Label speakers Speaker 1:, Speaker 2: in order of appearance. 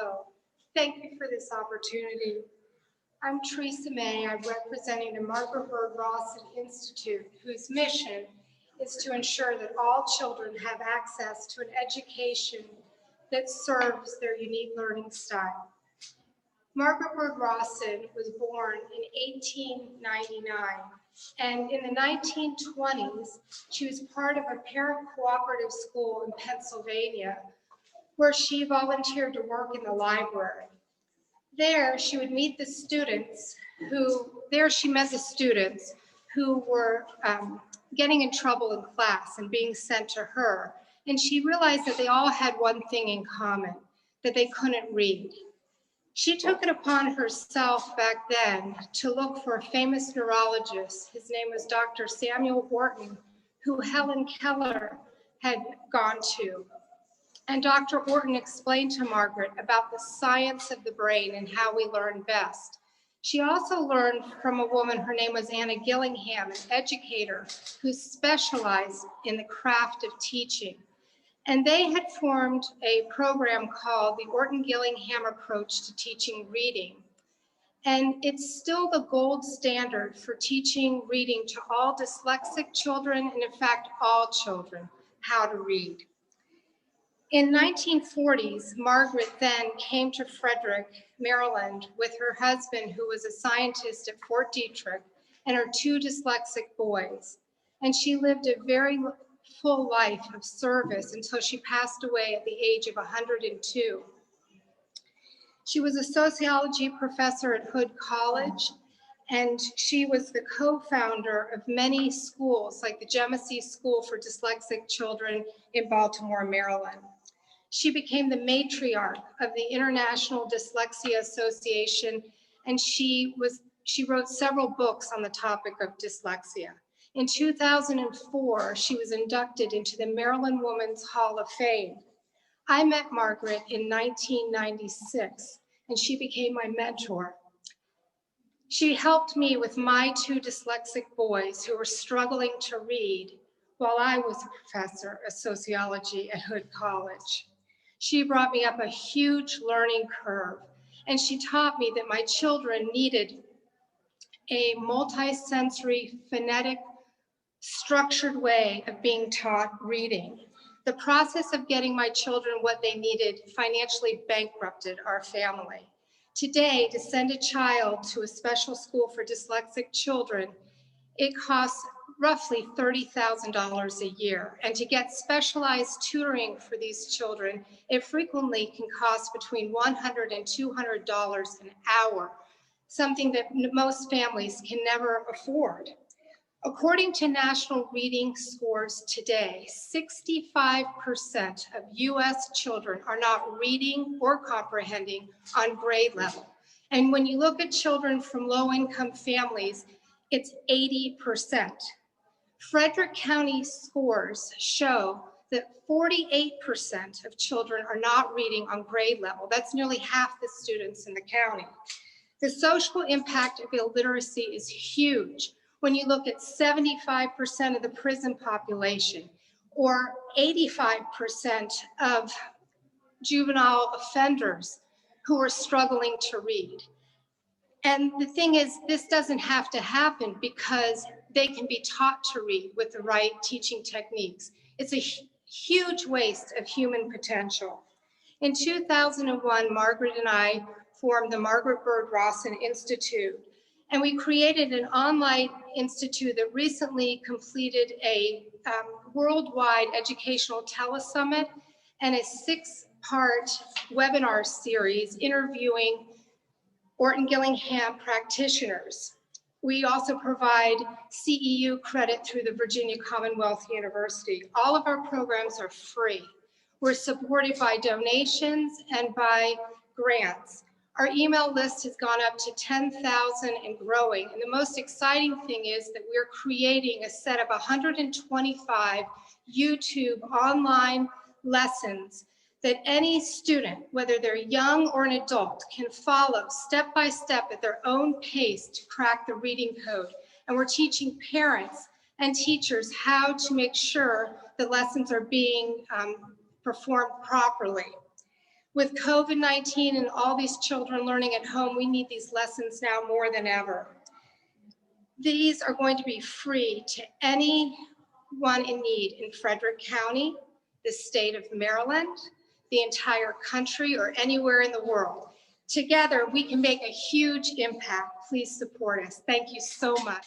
Speaker 1: Hello. Thank you for this opportunity. I'm Teresa May. I'm representing the Margaret Bird Rawson Institute, whose mission is to ensure that all children have access to an education that serves their unique learning style. Margaret Bird Rawson was born in 1899, and in the 1920s, she was part of a parent cooperative school in Pennsylvania, where she volunteered to work in the library. There, she would meet the students she met the students who were getting in trouble in class and being sent to her. And she realized that they all had one thing in common, that they couldn't read. She took it upon herself back then to look for a famous neurologist. His name was Dr. Samuel Orton, who Helen Keller had gone to. And Dr. Orton explained to Margaret about the science of the brain and how we learn best. She also learned from a woman, her name was Anna Gillingham, an educator who specialized in the craft of teaching. And they had formed a program called the Orton-Gillingham Approach to Teaching Reading. And it's still the gold standard for teaching reading to all dyslexic children, and in fact, all children, how to read. In 1940s, Margaret then came to Frederick, Maryland, with her husband, who was a scientist at Fort Detrick, and her two dyslexic boys. And she lived a very full life of service until she passed away at the age of 102. She was a sociology professor at Hood College, and she was the co-founder of many schools, like the Genesee School for Dyslexic Children in Baltimore, Maryland. She became the matriarch of the International Dyslexia Association, and she wrote several books on the topic of dyslexia. In 2004, she was inducted into the Maryland Women's Hall of Fame. I met Margaret in 1996, and she became my mentor. She helped me with my two dyslexic boys who were struggling to read while I was a professor of sociology at Hood College. She brought me up a huge learning curve, and she taught me that my children needed a multisensory, phonetic, structured way of being taught reading. The process of getting my children what they needed financially bankrupted our family. Today, to send a child to a special school for dyslexic children, it costs roughly $30,000 a year. And to get specialized tutoring for these children, it frequently can cost between $100 and $200 an hour, something that most families can never afford. According to national reading scores today, 65% of US children are not reading or comprehending on grade level. And when you look at children from low-income families, it's 80%. Frederick County scores show that 48% of children are not reading on grade level. That's nearly half the students in the county. The social impact of illiteracy is huge. When you look at 75% of the prison population, or 85% of juvenile offenders who are struggling to read. And the thing is, this doesn't have to happen because they can be taught to read with the right teaching techniques. It's a huge waste of human potential. In 2001, Margaret and I formed the Margaret Bird Rawson Institute, and we created an online institute that recently completed a worldwide educational telesummit and a 6-part webinar series interviewing Orton-Gillingham practitioners. We also provide CEU credit through the Virginia Commonwealth University. All of our programs are free. We're supported by donations and by grants. Our email list has gone up to 10,000 and growing. And the most exciting thing is that we're creating a set of 125 YouTube online lessons that any student, whether they're young or an adult, can follow step by step at their own pace to crack the reading code. And we're teaching parents and teachers how to make sure the lessons are being performed properly. With COVID-19 and all these children learning at home, we need these lessons now more than ever. These are going to be free to anyone in need in Frederick County, the state of Maryland, the entire country, or anywhere in the world. Together, we can make a huge impact. Please support us. Thank you so much.